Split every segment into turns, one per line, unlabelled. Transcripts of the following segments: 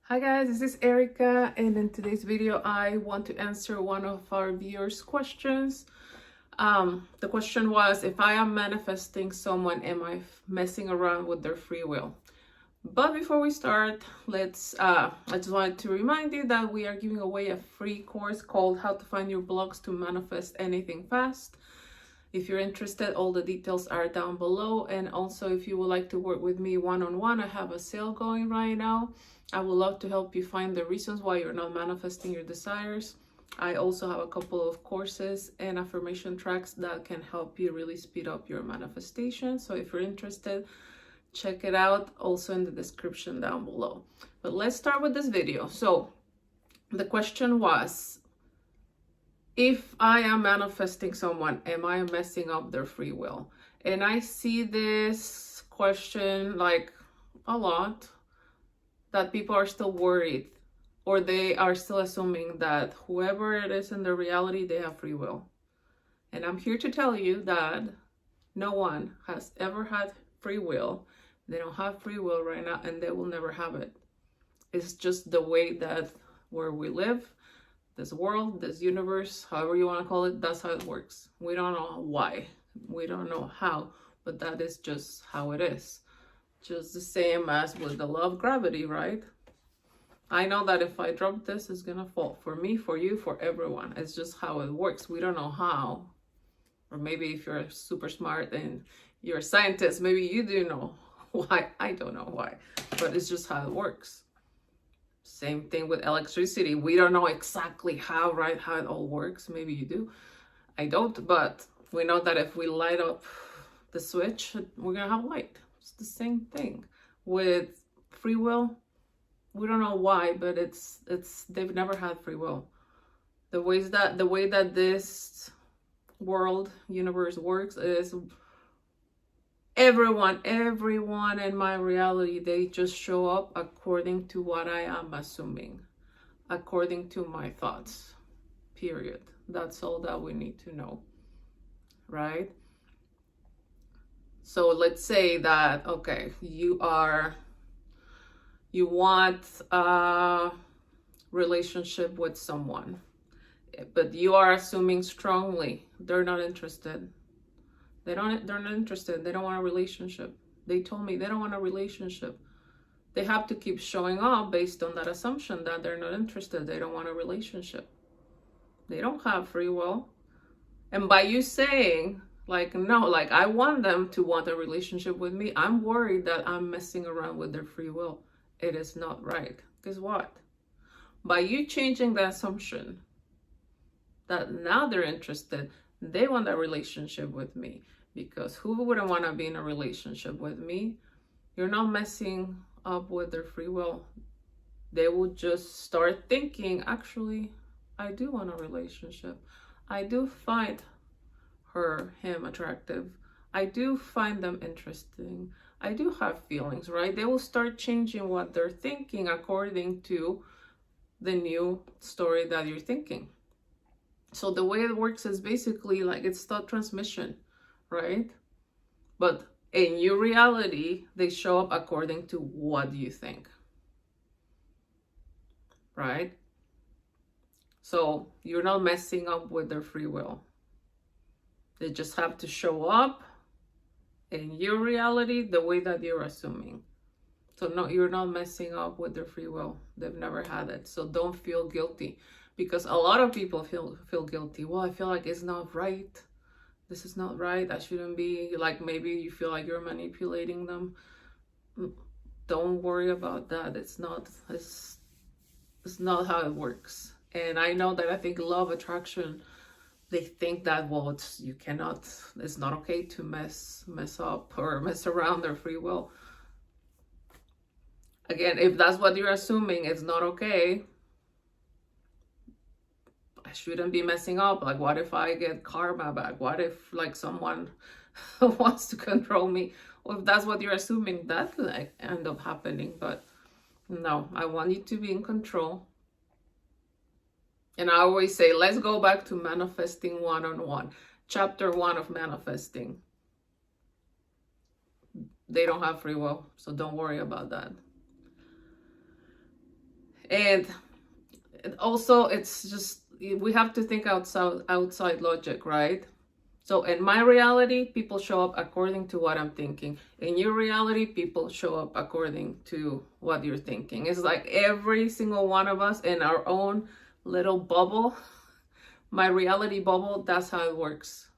Hi guys, this is Erika, and in today's video I want to answer one of our viewers' questions. The question was, if I am manifesting someone, am I messing around with their free will? But before we start, I just wanted to remind you that we are giving away a free course called How to Find Your Blocks to Manifest Anything Fast. If you're interested, all the details are down below. And also, if you would like to work with me one-on-one, I have a sale going right now. I would love to help you find the reasons why you're not manifesting your desires. I also have a couple of courses and affirmation tracks that can help you really speed up your manifestation. So if you're interested, check it out, also in the description down below. But let's start with this video. So the question was, if I am manifesting someone, am I messing up their free will? And I see this question like a lot, that people are still worried, or they are still assuming that whoever it is in their reality, they have free will. And I'm here to tell you that no one has ever had free will. They don't have free will right now, and they will never have it. It's just the way that where we live, this world, this universe, however you want to call it, that's how it works. We don't know why, we don't know how, but that is just how it is. Just the same as with the law of gravity, right? I know that if I drop this, it's gonna fall. For me, for you, for everyone. It's just how it works. We don't know how. Or maybe if you're super smart and you're a scientist, maybe you do know why. I don't know why, but it's just how it works. Same thing with electricity. We don't know exactly how, right? How it all works. Maybe you do. I don't, but we know that if we light up the switch, we're gonna have light. It's the same thing with free will. We don't know why, but they've never had free will. The way that this world, universe works is everyone in my reality, they just show up according to what I am assuming, according to my thoughts, period. That's all that we need to know, right? So let's say that, okay, you want a relationship with someone, but you are assuming strongly they're not interested. They're not interested. They don't want a relationship. They told me they don't want a relationship. They have to keep showing up based on that assumption that they're not interested. They don't want a relationship. They don't have free will. And by you saying, like, no, like, I want them to want a relationship with me, I'm worried that I'm messing around with their free will. It is not right. Guess what? By you changing the assumption that now they're interested, they want a relationship with me, because who wouldn't want to be in a relationship with me? You're not messing up with their free will. They will just start thinking, actually, I do want a relationship. I do find him attractive. I do find them interesting. I do have feelings, right? They will start changing what they're thinking according to the new story that you're thinking. So the way it works is basically like it's thought transmission, right? But in your reality, they show up according to what you think, right? So you're not messing up with their free will. They just have to show up in your reality the way that you're assuming. So no, you're not messing up with their free will. They've never had it. So don't feel guilty. Because a lot of people feel guilty. Well, I feel like it's not right. This is not right. I shouldn't be, like, maybe you feel like you're manipulating them. Don't worry about that. It's not how it works. And I know that I think law of attraction, they think that, well, it's not okay to mess up or mess around their free will. Again, if that's what you're assuming, it's not okay. I shouldn't be messing up. Like, what if I get karma back? What if, like, someone wants to control me? Well, if that's what you're assuming, that could, like, end up happening. But no, I want you to be in control. And I always say, let's go back to manifesting one-on-one. Chapter 1 of manifesting. They don't have free will, so don't worry about that. And also, it's just, we have to think outside logic, right? So in my reality, people show up according to what I'm thinking. In your reality, people show up according to what you're thinking. It's like every single one of us in our own little bubble, my reality bubble, that's how it works,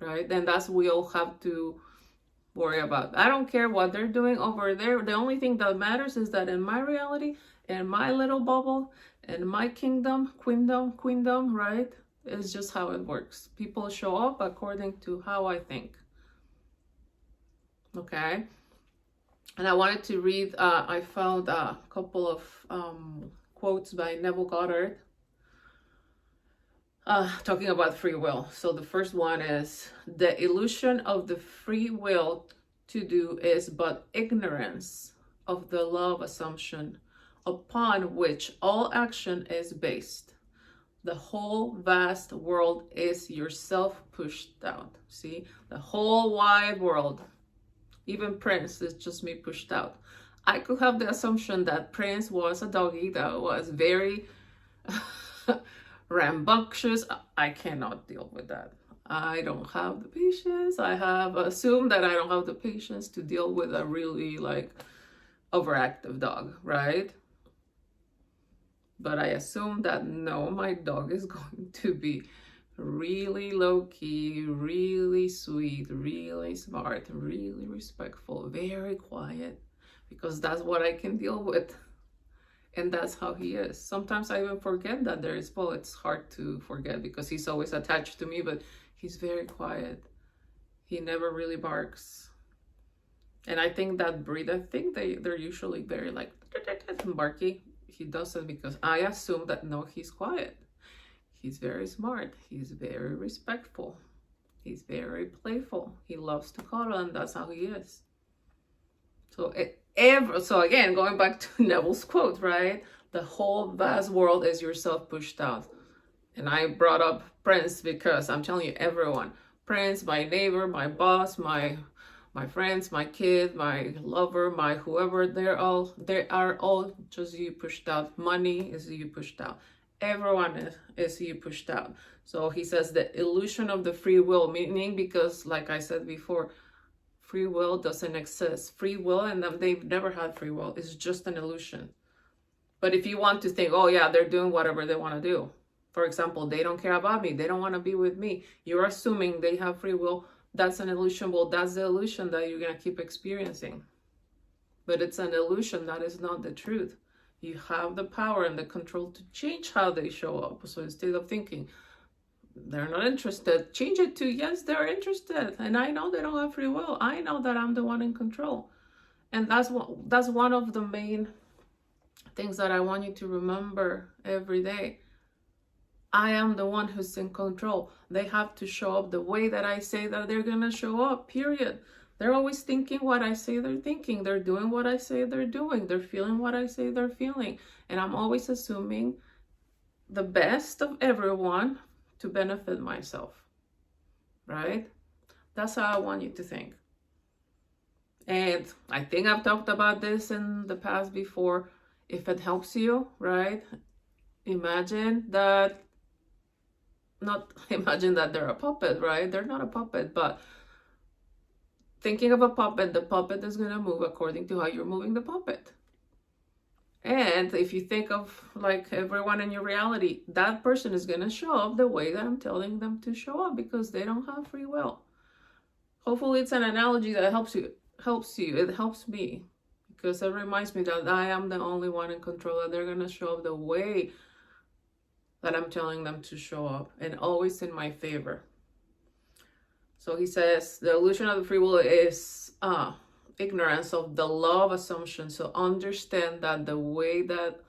right? And that's we all have to worry about. I don't care what they're doing over there. The only thing that matters is that in my reality, in my little bubble, in my queendom, right? It's just how it works. People show up according to how I think. Okay. And I wanted to read, I found a couple of quotes by Neville Goddard talking about free will. So the first one is, the illusion of the free will to do is but ignorance of the law of assumption upon which all action is based. The whole vast world is yourself pushed out. See, the whole wide world, even Prince, is just me pushed out. I could have the assumption that Prince was a doggy that was very rambunctious. I cannot deal with that. I don't have the patience. I have assumed that I don't have the patience to deal with a really like overactive dog, right? But I assume that no, my dog is going to be really low-key, really sweet, really smart, really respectful, very quiet, because that's what I can deal with. And that's how he is. Sometimes I even forget that there is, well, it's hard to forget because he's always attached to me, but he's very quiet. He never really barks. And I think that breed, I think they're usually very like barky. He does it because I assume that no, he's quiet. He's very smart. He's very respectful. He's very playful. He loves to cuddle, and that's how he is. So again, going back to Neville's quote, right? The whole vast world is yourself pushed out. And I brought up Prince because I'm telling you, everyone, Prince, my neighbor, my boss, my friends, my kid, my lover, my whoever, they are all just you pushed out. Money is you pushed out. Everyone is you pushed out. So he says the illusion of the free will, meaning because like I said before, free will doesn't exist. Free will, and they've never had free will. It's just an illusion. But if you want to think, oh yeah, they're doing whatever they want to do. For example, they don't care about me. They don't want to be with me. You're assuming they have free will. That's an illusion. Well, that's the illusion that you're going to keep experiencing. But it's an illusion. That is not the truth. You have the power and the control to change how they show up. So instead of thinking, they're not interested, change it to, yes, they're interested. And I know they don't have free will. I know that I'm the one in control. And that's one of the main things that I want you to remember every day. I am the one who's in control. They have to show up the way that I say that they're going to show up, period. They're always thinking what I say they're thinking. They're doing what I say they're doing. They're feeling what I say they're feeling. And I'm always assuming the best of everyone to benefit myself, right? That's how I want you to think. And I think I've talked about this in the past before. If it helps you, right? Imagine that they're a puppet, right? They're not a puppet, but thinking of a puppet, the puppet is going to move according to how you're moving the puppet. And if you think of like everyone in your reality, that person is going to show up the way that I'm telling them to show up because they don't have free will. Hopefully it's an analogy that helps you. It helps me because it reminds me that I am the only one in control, and they're going to show up the way that I'm telling them to show up, and always in my favor. So he says the illusion of the free will is ignorance of the law of assumption. So understand that the way that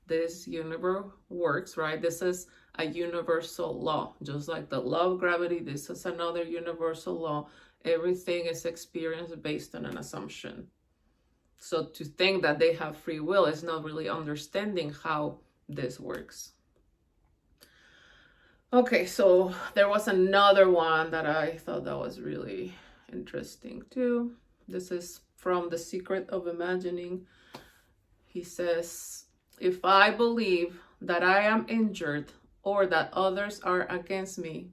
this universe works, right? This is a universal law, just like the law of gravity. This is another universal law. Everything is experienced based on an assumption. So to think that they have free will is not really understanding how this works. Okay, so there was another one that I thought that was really interesting too. This is from The Secret of Imagining. He says, If I believe that I am injured or that others are against me,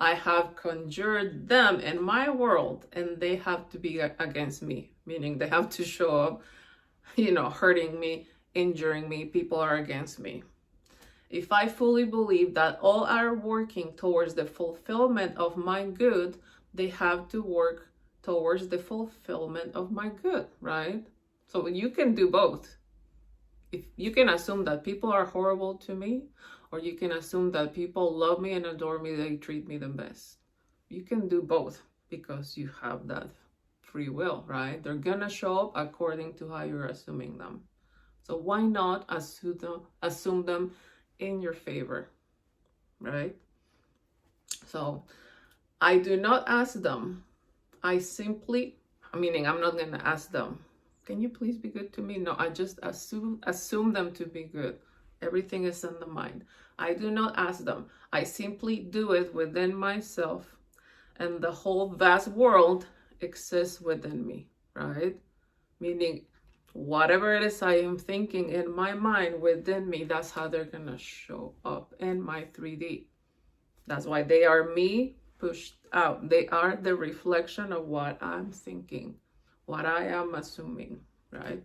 I have conjured them in my world and they have to be against me, meaning they have to show up, hurting me, injuring me. People are against me. If I fully believe that all are working towards the fulfillment of my good, they have to work towards the fulfillment of my good, right? So you can do both. If you can assume that people are horrible to me, or you can assume that people love me and adore me, they treat me the best. You can do both because you have that free will, right? They're gonna show up according to how you're assuming them. So why not assume them in your favor, right? So I do not ask them. I simply, meaning I'm not gonna ask them, can you please be good to me? No, I just assume them to be good. Everything is in the mind. I do not ask them. I simply do it within myself, and the whole vast world exists within me, right? Meaning whatever it is I am thinking in my mind within me, that's how they're gonna show up in my 3D. That's why they are me pushed out. They are the reflection of what I'm thinking, what I am assuming, right?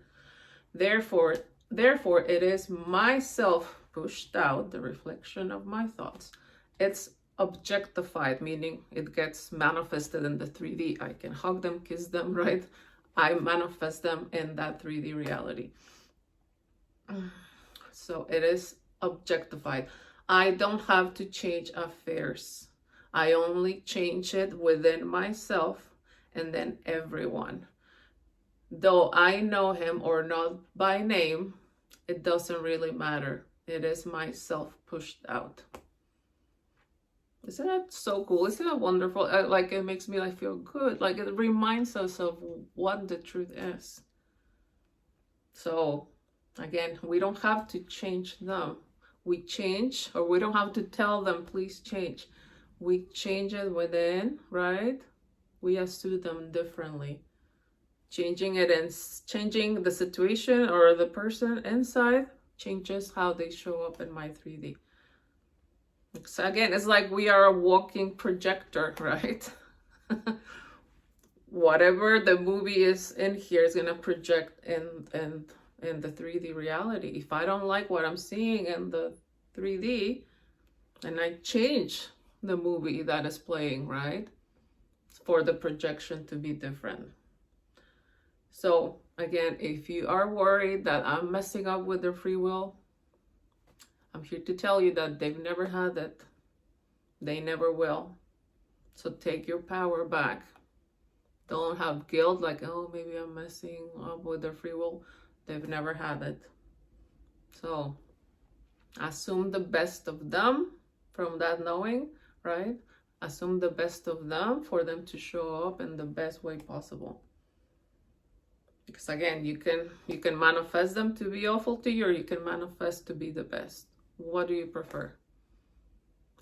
Therefore, it is myself pushed out, the reflection of my thoughts. It's objectified, meaning it gets manifested in the 3D. I can hug them, kiss them, right? I manifest them in that 3D reality. So it is objectified. I don't have to change affairs. I only change it within myself and then everyone. Though I know him or not by name, it doesn't really matter. It is myself pushed out. Isn't that so cool? Isn't that wonderful? Like, it makes me feel good. Like, it reminds us of what the truth is. So again, we don't have to change them. We change, or we don't have to tell them, please change. We change it within, right? We assume them differently. Changing it and changing the situation or the person inside changes how they show up in my 3D. So again, it's like we are a walking projector, right? Whatever the movie is in here is gonna project in the 3D reality. If I don't like what I'm seeing in the 3D, and I change the movie that is playing, right? For the projection to be different. So again, if you are worried that I'm messing up with their free will, I'm here to tell you that they've never had it. They never will. So take your power back. Don't have guilt like, oh, maybe I'm messing up with their free will. They've never had it. So assume the best of them from that knowing, right? Assume the best of them for them to show up in the best way possible. Because again, you can manifest them to be awful to you, or you can manifest to be the best. What do you prefer?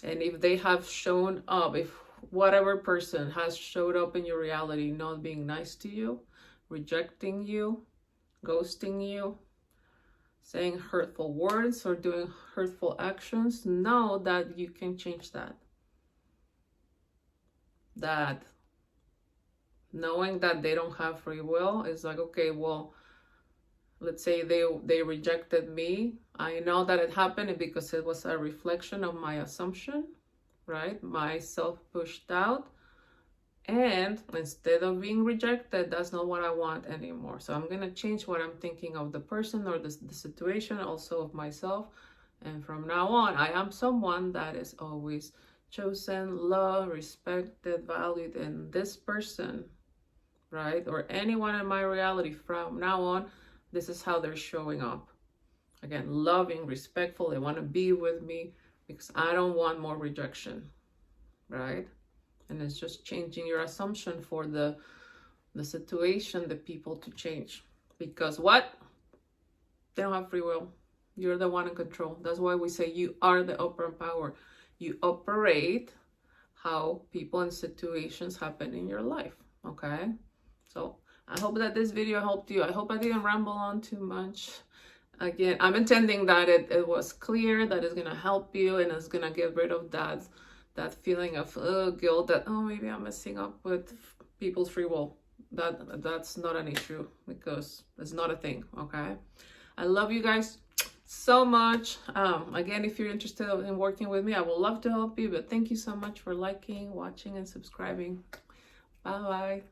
And if they have shown up, if whatever person has showed up in your reality not being nice to you, rejecting you, ghosting you, saying hurtful words or doing hurtful actions, know that you can change that. That knowing that they don't have free will is like, okay, well, let's say they rejected me. I know that it happened because it was a reflection of my assumption, right? Myself pushed out. And instead of being rejected, that's not what I want anymore. So I'm going to change what I'm thinking of the person or the situation, also of myself. And from now on, I am someone that is always chosen, loved, respected, valued. And this person, right, or anyone in my reality from now on, this is how they're showing up. Again, loving, respectful. They want to be with me because I don't want more rejection, right? And it's just changing your assumption for the situation, the people to change. Because what? They don't have free will. You're the one in control. That's why we say you are the operant power. You operate how people and situations happen in your life, okay? So I hope that this video helped you. I hope I didn't ramble on too much. Again, I'm intending that it was clear, that it's gonna help you, and it's gonna get rid of that feeling of guilt that, oh, maybe I'm messing up with people's free will. That's not an issue, because it's not a thing. Okay, I love you guys so much. Again, if you're interested in working with me, I would love to help you. But thank you so much for liking, watching, and subscribing. Bye bye.